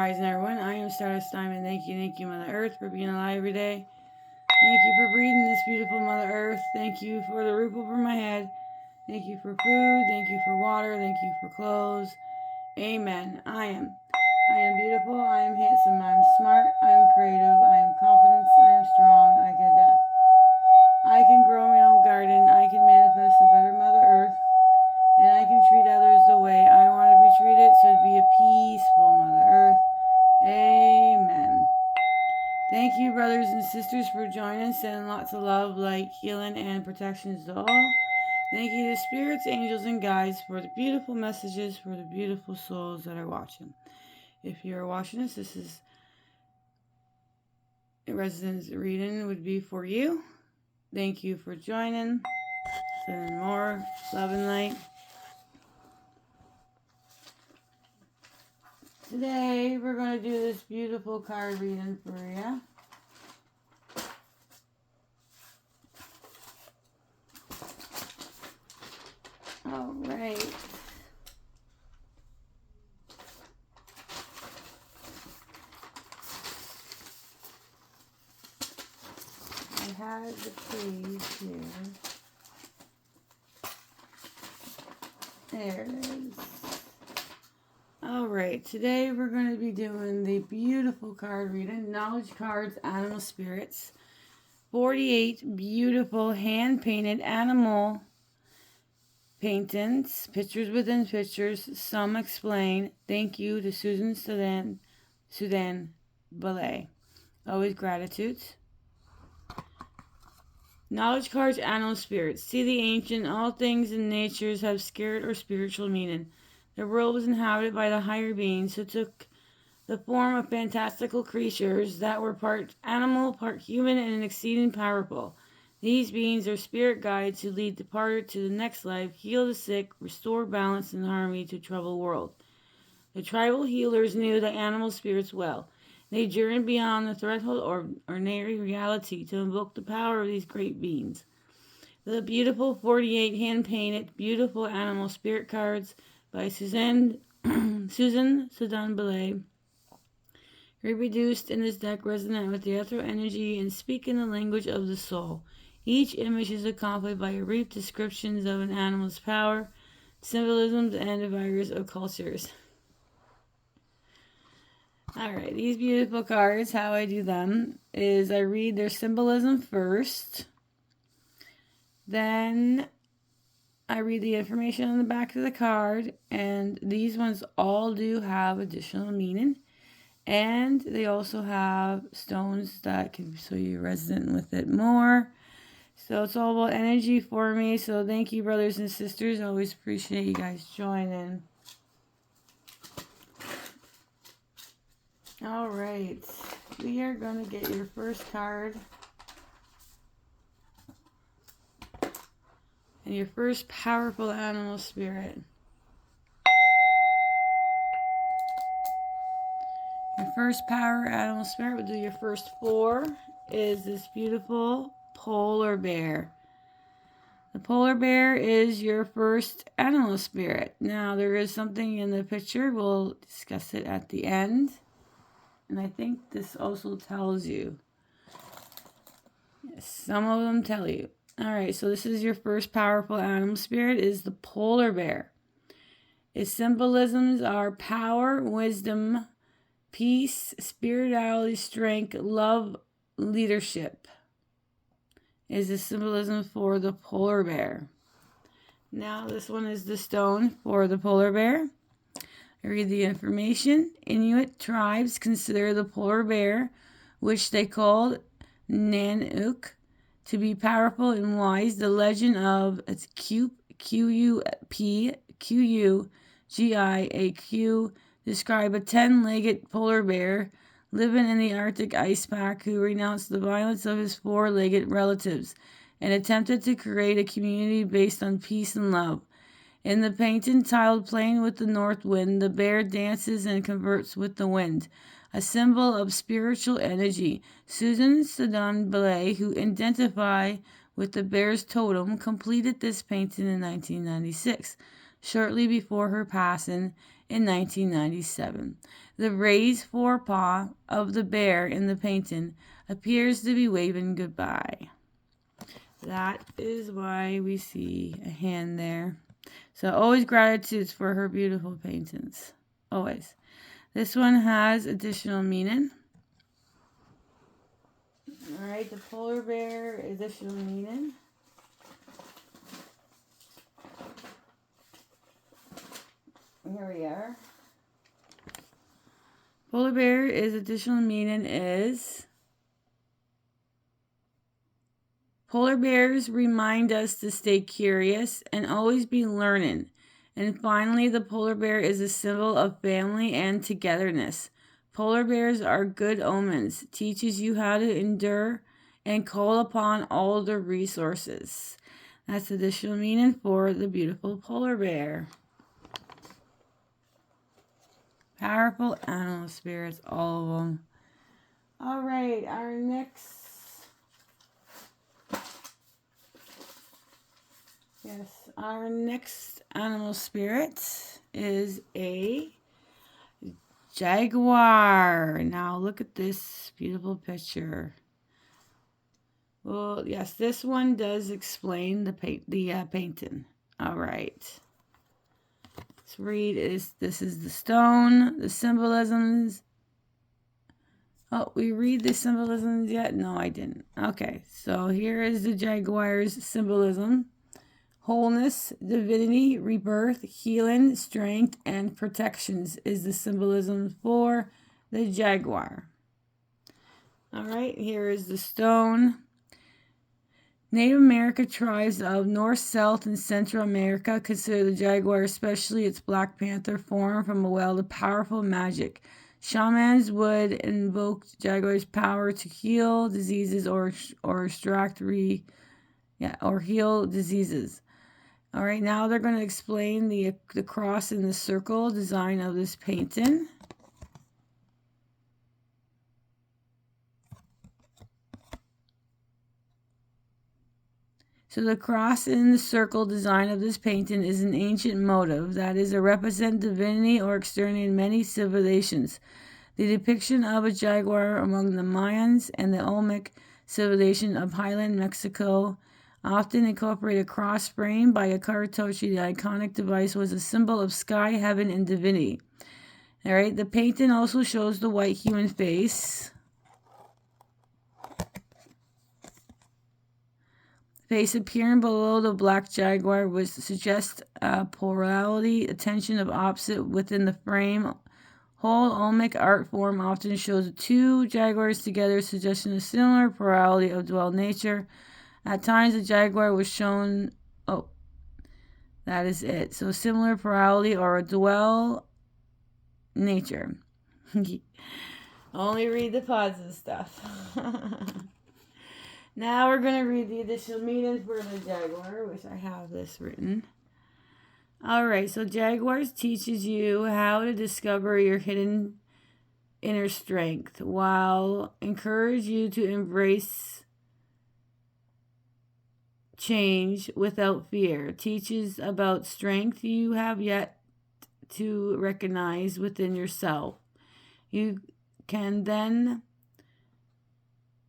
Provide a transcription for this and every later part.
rising, everyone. I am Stardust Diamond. Thank you, Mother Earth, for being alive every day. Thank you for breathing this beautiful Mother Earth. Thank you for the roof over my head. Thank you for food. Thank you for water. Thank you for clothes. Amen. I am beautiful. I am handsome. I am smart. I am creative. I am confident. I am strong. I can adapt. I can grow my own garden. I can manifest a better Mother Earth. And I can treat others the way I want to be treated, so to be a peaceful Mother Earth. Amen. Thank you, brothers and sisters, for joining. Sending lots of love, light, healing, and protections to all. Thank you to spirits, angels, and guides for the beautiful messages for the beautiful souls that are watching. If you are watching this is a resonance reading would be for you. Thank you for joining. Sending more love and light. Today, we're going to do this beautiful card reading for you. All right. I have the page here. There it is. Alright, today we're going to be doing the beautiful card reading, Knowledge Cards, Animal Spirits. 48 beautiful hand-painted animal paintings, pictures within pictures. Some explain. Thank you to Susan Ballet. Always gratitude. Knowledge Cards, Animal Spirits. See the ancient, all things in nature have scared or spiritual meaning. The world was inhabited by the higher beings who took the form of fantastical creatures that were part animal, part human, and exceeding powerful. These beings are spirit guides who lead the departed to the next life, heal the sick, restore balance and harmony to a troubled world. The tribal healers knew the animal spirits well. They journeyed beyond the threshold or ordinary reality to invoke the power of these great beings. The beautiful 48 hand-painted, beautiful animal spirit cards by Susan Ballet, reproduced in this deck, resonate with the ethereal energy and speak in the language of the soul. Each image is accompanied by a brief descriptions of an animal's power, symbolisms, and the various of cultures. Alright, these beautiful cards, how I do them is I read their symbolism first. Then I read the information on the back of the card, and these ones all do have additional meaning, and they also have stones that can so you're resonant with it more. So it's all about energy for me. So thank you, brothers and sisters. I always appreciate you guys joining. All right, we are going to get your first card. And your first powerful animal spirit. Your first power animal spirit, we'll do your first 4, is this beautiful polar bear. The polar bear is your first animal spirit. Now, there is something in the picture. We'll discuss it at the end. And I think this also tells you. Yes, some of them tell you. Alright, so this is your first powerful animal spirit, is the polar bear. Its symbolisms are power, wisdom, peace, spirituality, strength, love, leadership. Is the symbolism for the polar bear. Now this one is the stone for the polar bear. I read the information. Inuit tribes consider the polar bear, which they called Nanook, to be powerful and wise. The legend of its Q-U-P-Q-U-G-I-A-Q describe a 10-legged polar bear living in the Arctic ice pack who renounced the violence of his 4-legged relatives and attempted to create a community based on peace and love. In the painting titled Playing with the North Wind, the bear dances and converts with the wind, a symbol of spiritual energy. Susan Ballet, who identified with the bear's totem, completed this painting in 1996. shortly before her passing in 1997. The raised forepaw of the bear in the painting appears to be waving goodbye. That is why we see a hand there. So always gratitude for her beautiful paintings. Always. This one has additional meaning. Alright, the polar bear, additional meaning. Here we are. Polar bear is additional meaning is polar bears remind us to stay curious and always be learning. And finally, the polar bear is a symbol of family and togetherness. Polar bears are good omens, teaches you how to endure and call upon all the resources. That's additional meaning for the beautiful polar bear. Powerful animal spirits, all of them. All right, our next animal spirit is a jaguar. Now look at this beautiful picture. Well, yes, this one does explain the painting. All right. Let's read. This is the stone, the symbolisms. Oh, we read the symbolisms yet? No, I didn't. Okay, so here is the jaguar's symbolism. Wholeness, divinity, rebirth, healing, strength, and protections is the symbolism for the jaguar. All right, here is the stone. Native American tribes of North, South, and Central America consider the jaguar, especially its Black Panther form from a well of powerful magic. Shamans would invoke jaguar's power to heal diseases or heal diseases. All right, now they're going to explain the cross and the circle design of this painting. So the cross and the circle design of this painting is an ancient motive that is a represent divinity or externally in many civilizations. The depiction of a jaguar among the Mayans and the Olmec civilization of highland Mexico often incorporate a cross frame by a cartouche. The iconic device was a symbol of sky, heaven, and divinity. All right, the painting also shows the white human face. Face appearing below the black jaguar would suggest plurality, attention of opposite within the frame. Whole Olmec art form often shows two jaguars together, suggesting a similar plurality of dual nature. At times, the jaguar was shown. Oh, that is it. So, similar plurality or a dual nature. Only read the positive stuff. Now we're going to read the additional meanings for the jaguar, which I have this written. All right, so jaguars teaches you how to discover your hidden inner strength while encourage you to embrace change without fear. Teaches about strength you have yet to recognize within yourself. You can then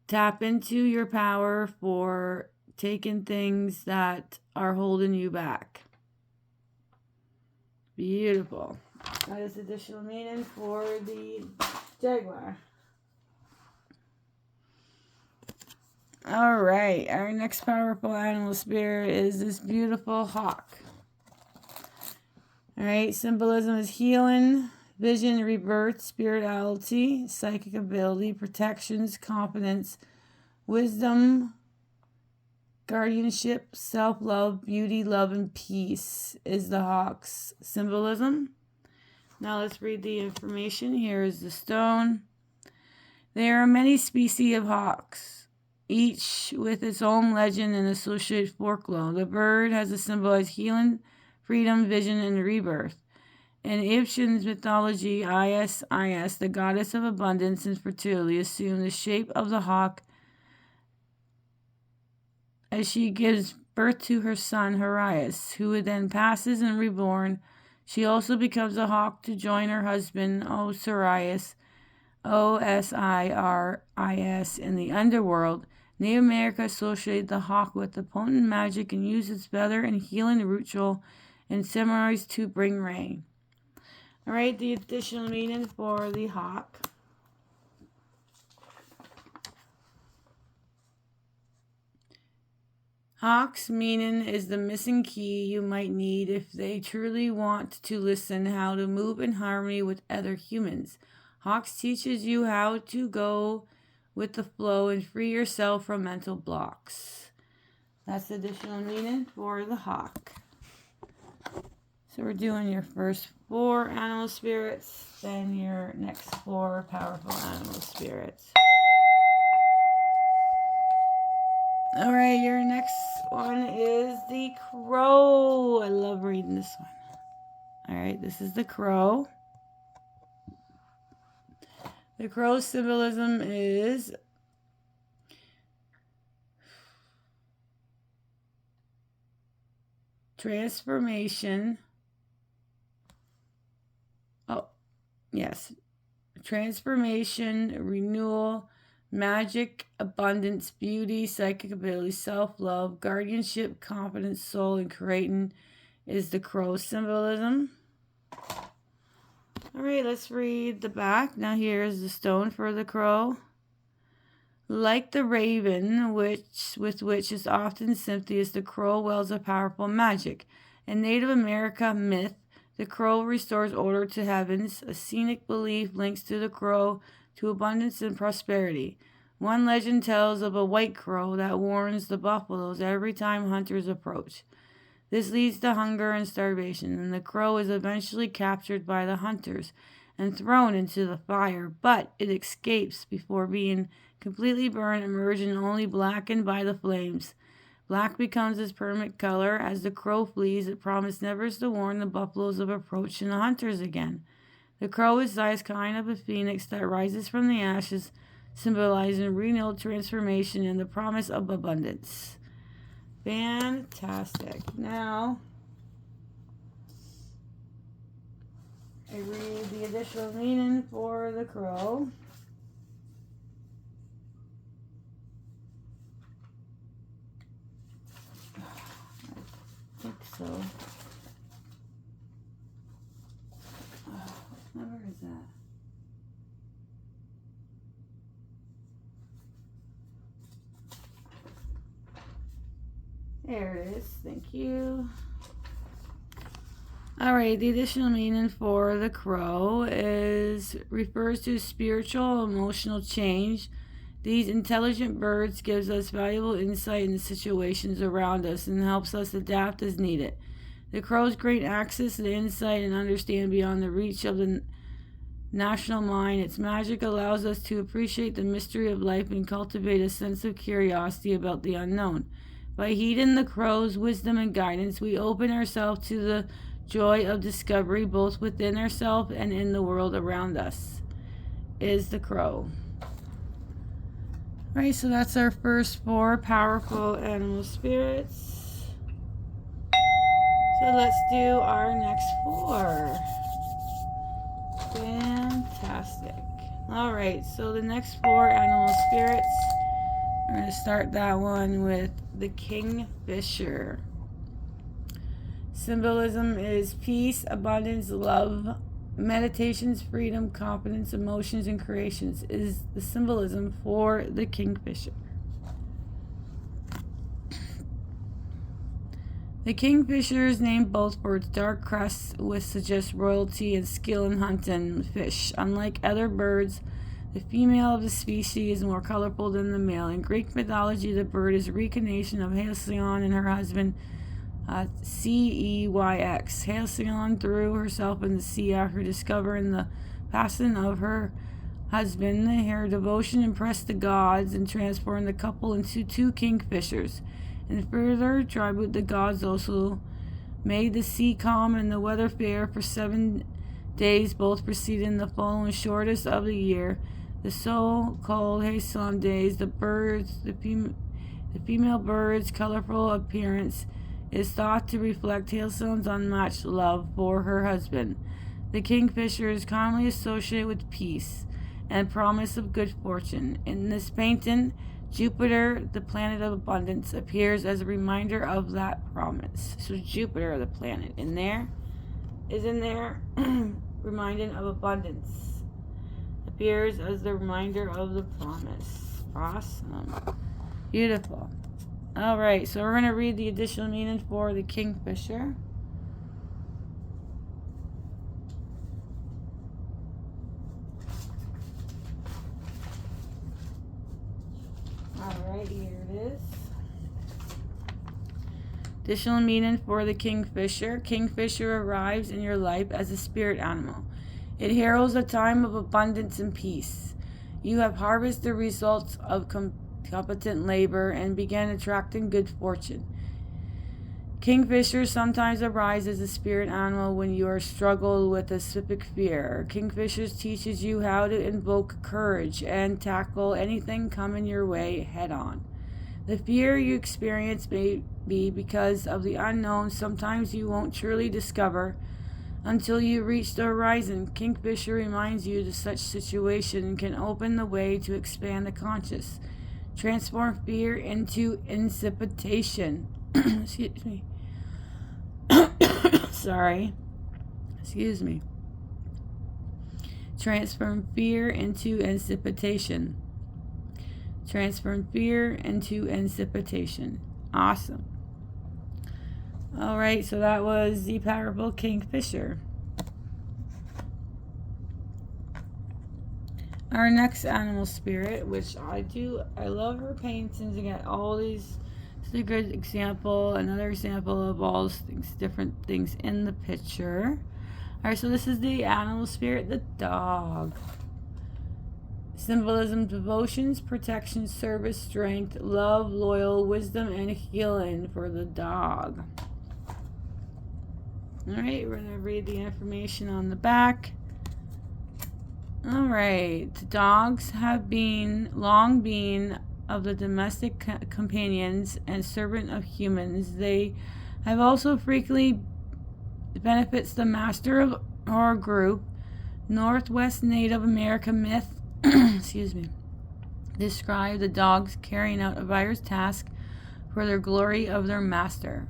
tap into your power for taking things that are holding you back. Beautiful. That is additional meaning for the jaguar. All right, our next powerful animal spirit is this beautiful hawk. All right, symbolism is healing, vision, rebirth, spirituality, psychic ability, protections, confidence, wisdom, guardianship, self-love, beauty, love, and peace is the hawk's symbolism. Now let's read the information. Here is the stone. There are many species of hawks, each with its own legend and associated folklore. The bird has a symbol as healing, freedom, vision, and rebirth. In Egyptian mythology, Isis, the goddess of abundance and fertility, assumed the shape of the hawk as she gives birth to her son Horias, who then passes and reborn. She also becomes a hawk to join her husband Osiris, Osiris, in the underworld. Native America associated the hawk with the potent magic and used its feather and healing ritual and ceremonies to bring rain. All right, the additional meaning for the hawk. Hawk's meaning is the missing key you might need if they truly want to listen how to move in harmony with other humans. Hawks teaches you how to go with the flow and free yourself from mental blocks. That's the additional meaning for the hawk. So we're doing your first 4 animal spirits, then your next 4 powerful animal spirits. All right, your next one is the crow. I love reading this one. All right, this is the crow. The crow's symbolism is transformation. Oh, yes. Transformation, renewal, magic, abundance, beauty, psychic ability, self-love, guardianship, confidence, soul, and creating is the crow symbolism. All right, let's read the back. Now here's the stone for the crow. Like the raven, with which is often sympathy, the crow wields a powerful magic. In Native America myth, the crow restores order to heavens. A scenic belief links to the crow to abundance and prosperity. One legend tells of a white crow that warns the buffaloes every time hunters approach. This leads to hunger and starvation, and the crow is eventually captured by the hunters and thrown into the fire, but it escapes before being completely burned, emerging only blackened by the flames. Black becomes its permanent color. As the crow flees, it promised never to warn the buffaloes of approaching the hunters again. The crow is the kind of a phoenix that rises from the ashes, symbolizing renewed transformation and the promise of abundance. Fantastic. Now, I read the additional meaning for the crow. I think so. What number is that? There it is. Thank you. Alright, the additional meaning for the crow refers to spiritual, emotional change. These intelligent birds gives us valuable insight into situations around us and helps us adapt as needed. The crows gain access to insight and understand beyond the reach of the national mind. Its magic allows us to appreciate the mystery of life and cultivate a sense of curiosity about the unknown. By heeding the crow's wisdom and guidance, we open ourselves to the joy of discovery both within ourselves and in the world around us. Is the crow. Alright, so that's our first 4 powerful animal spirits. So let's do our next 4. Fantastic. Alright, so the next 4 animal spirits, we're going to start that one with the kingfisher. Symbolism is peace, abundance, love, meditations, freedom, confidence, emotions, and creations is the symbolism for the kingfisher. The kingfisher is named both for its dark crest, which suggests royalty and skill in hunting fish. Unlike other birds, the female of the species is more colorful than the male. In Greek mythology, the bird is a reincarnation of Halcyon and her husband, Ceyx. Halcyon threw herself in the sea after discovering the passing of her husband. Her devotion impressed the gods and transformed the couple into 2 kingfishers. In further tribute, the gods also made the sea calm and the weather fair for 7 days, both preceding the full and shortest of the year. The so-called Halcyon days, the The female bird's colorful appearance is thought to reflect Hailstone's unmatched love for her husband. The kingfisher is commonly associated with peace and promise of good fortune. In this painting, Jupiter, the planet of abundance, appears as a reminder of that promise. So Jupiter, the planet, in there, reminding of abundance. Appears as the reminder of the promise. Awesome. Beautiful. Alright, so we're going to read the additional meaning for the kingfisher. Alright, here it is. Additional meaning for the kingfisher. Kingfisher arrives in your life as a spirit animal. It heralds a time of abundance and peace. You have harvested the results of competent labor and began attracting good fortune. Kingfishers sometimes arise as a spirit animal when you are struggled with a specific fear. Kingfishers teaches you how to invoke courage and tackle anything coming your way head on. The fear you experience may be because of the unknown. Sometimes you won't truly discover until you reach the horizon. Kingfisher reminds you that such situation can open the way to expand the conscious. Transform fear into anticipation. Excuse me. Sorry. Excuse me. Transform fear into anticipation. Transform fear into anticipation. Awesome. Alright, so that was the parable Kingfisher. Our next animal spirit, which I love her paintings. Again, all these. This is a good example, another example of all things, different things in the picture. Alright, so this is the animal spirit, the dog. Symbolism: devotions, protection, service, strength, love, loyal, wisdom, and healing for the dog. Alright, we're going to read the information on the back. Alright, dogs have long been of the domestic companions and servant of humans. They have also frequently benefits the master of our group. Northwest Native America myth excuse me, describe the dogs carrying out a various task for the glory of their master.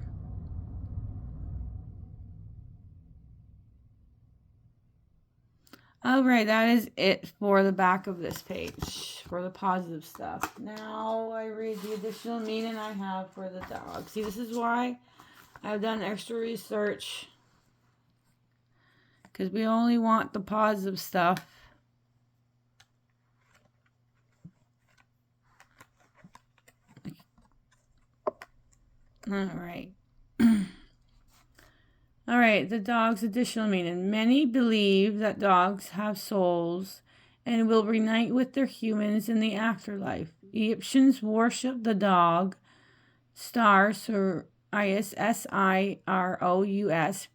Alright, that is it for the back of this page, for the positive stuff. Now I read the additional meaning I have for the dog. See, this is why I've done extra research, because we only want the positive stuff. Alright. Alright, the dog's additional meaning. Many believe that dogs have souls and will reunite with their humans in the afterlife. Egyptians worship the dog, Sirus, Isirous,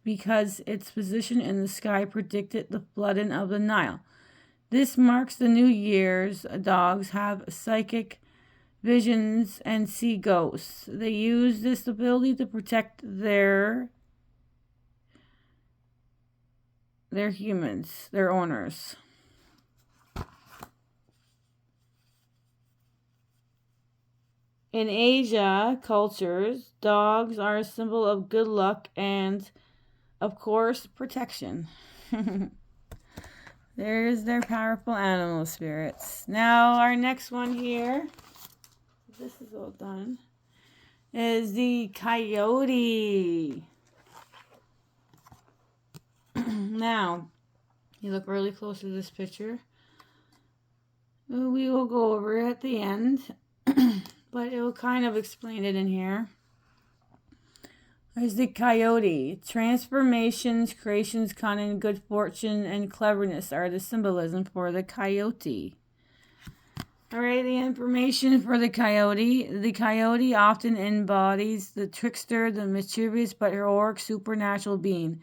because its position in the sky predicted the flooding of the Nile. This marks the New Year's. Dogs have psychic visions and see ghosts. They use this ability to protect their humans, their owners. In Asia cultures, dogs are a symbol of good luck and, of course, protection. There's their powerful animal spirits. Now, our next one here, this is all done, is the coyote. Now, you look really close to this picture. We will go over it at the end, but it will kind of explain it in here. There's the coyote. Transformations, creations, cunning, good fortune, and cleverness are the symbolism for the coyote. Alright, the information for the coyote. The coyote often embodies the trickster, the mischievous but heroic supernatural being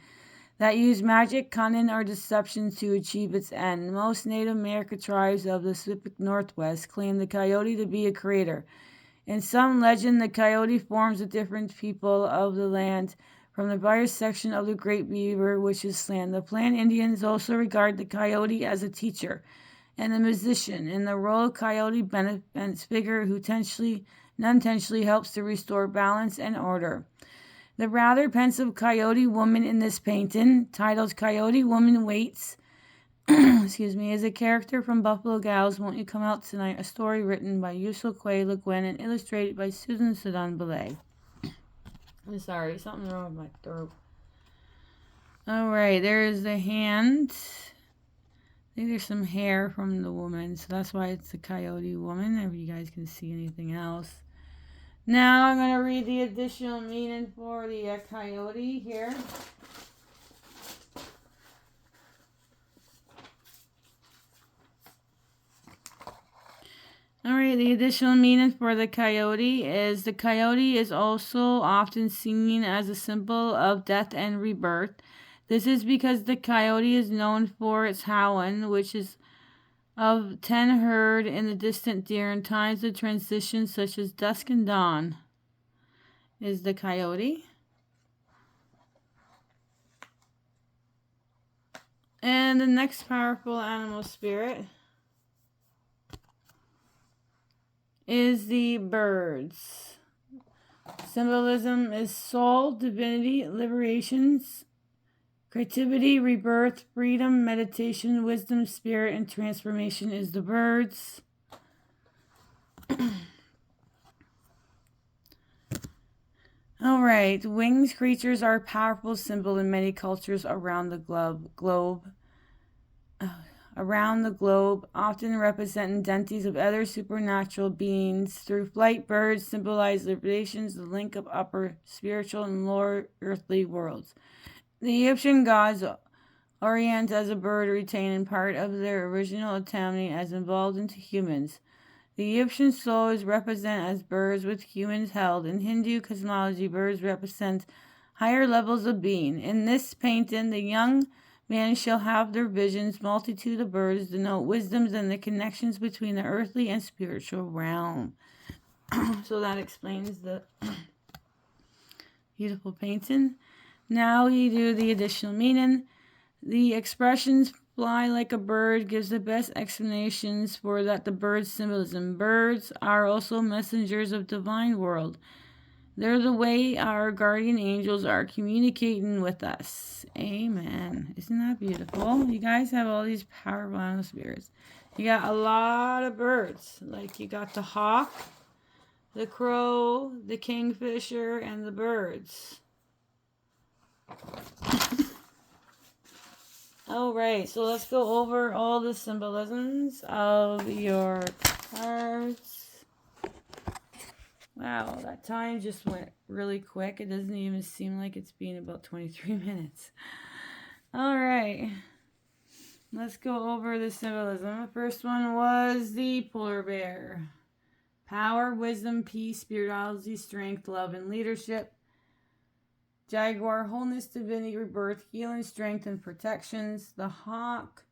that use magic, cunning, or deception to achieve its end. Most Native American tribes of the Pacific Northwest claim the coyote to be a creator. In some legend, the coyote forms with different people of the land from the brighter section of the great beaver, which is Slan. The Plan Indians also regard the coyote as a teacher and a musician. In the role of coyote benefits figure who unintentionally helps to restore balance and order. The rather pensive coyote woman in this painting, titled Coyote Woman Waits, is a character from Buffalo Gals, Won't You Come Out Tonight, a story written by Yusel Quay Le Guin and illustrated by Susan Sedan Belay. I'm sorry, something's wrong with my throat. Alright, there's the hand. I think there's some hair from the woman, so that's why it's the coyote woman, if you guys can see anything else. Now I'm going to read the additional meaning for the coyote here. Alright, the additional meaning for the coyote is also often seen as a symbol of death and rebirth. This is because the coyote is known for its howling, which is of 10 heard in the distant deer in times of transition such as dusk and dawn, is the coyote. And the next powerful animal spirit is the birds. Symbolism is soul, divinity, liberations, creativity, rebirth, freedom, meditation, wisdom, spirit, and transformation is the birds. Alright, winged creatures are a powerful symbol in many cultures around the globe, often representing entities of other supernatural beings. Through flight, birds symbolize liberations, the link of upper spiritual and lower earthly worlds. The Egyptian gods orient as a bird, retaining part of their original autonomy as evolved into humans. The Egyptian soul is represented as birds with humans held. In Hindu cosmology, birds represent higher levels of being. In this painting, the young man shall have their visions. Multitude of birds denote wisdoms and the connections between the earthly and spiritual realm. So that explains the beautiful painting. Now we do the additional meaning. The expressions fly like a bird gives the best explanations for that the bird's symbolism. Birds are also messengers of divine world. They're the way our guardian angels are communicating with us. Amen. Isn't that beautiful? You guys have all these powerful animal spirits. You got a lot of birds. Like you got the hawk, the crow, the kingfisher, and the birds. Alright, so let's go over all the symbolisms of your cards. Wow, that time just went really quick. It doesn't even seem like it's been about 23 minutes. Alright, let's go over the symbolism. The first one was the polar bear. Power, wisdom, peace, spirituality, strength, love, and leadership. Jaguar, wholeness, divinity, rebirth, healing, strength, and protections. The hawk,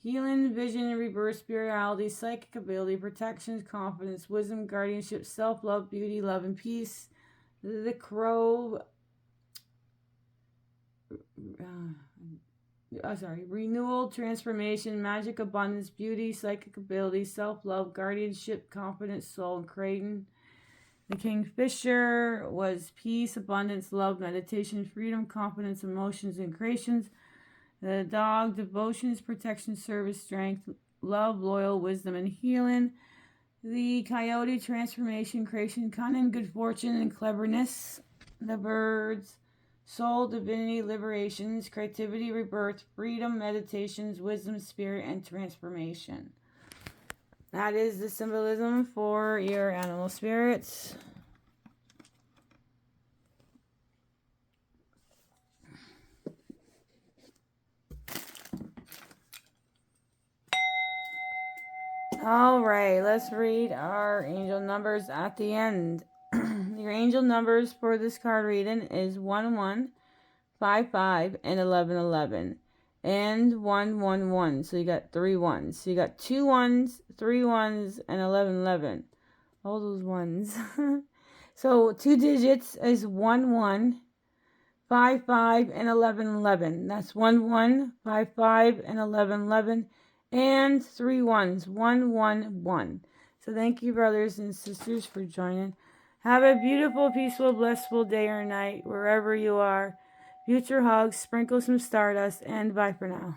healing, vision, and rebirth, spirituality, psychic ability, protections, confidence, wisdom, guardianship, self-love, beauty, love, and peace. The crow, renewal, transformation, magic, abundance, beauty, psychic ability, self-love, guardianship, confidence, soul, and creating. The kingfisher was peace, abundance, love, meditation, freedom, confidence, emotions, and creations. The dog, devotions, protection, service, strength, love, loyal, wisdom, and healing. The coyote, transformation, creation, cunning, good fortune, and cleverness. The birds, soul, divinity, liberations, creativity, rebirth, freedom, meditations, wisdom, spirit, and transformation. That is the symbolism for your animal spirits. Alright, let's read our angel numbers at the end. Your angel numbers for this card reading is 11, 55, and 1111. And 111. So you got 3 1s. So you got 2 1s, 3 1s, and 1111. All those ones. So 2 digits is 1 1, 5 5, and 11 11. That's 1 1, 5 5, and 11 11. And 3 ones, 1 1 1. So thank you, brothers and sisters, for joining. Have a beautiful, peaceful, blissful day or night, wherever you are. Future hugs, sprinkle some stardust, and bye for now.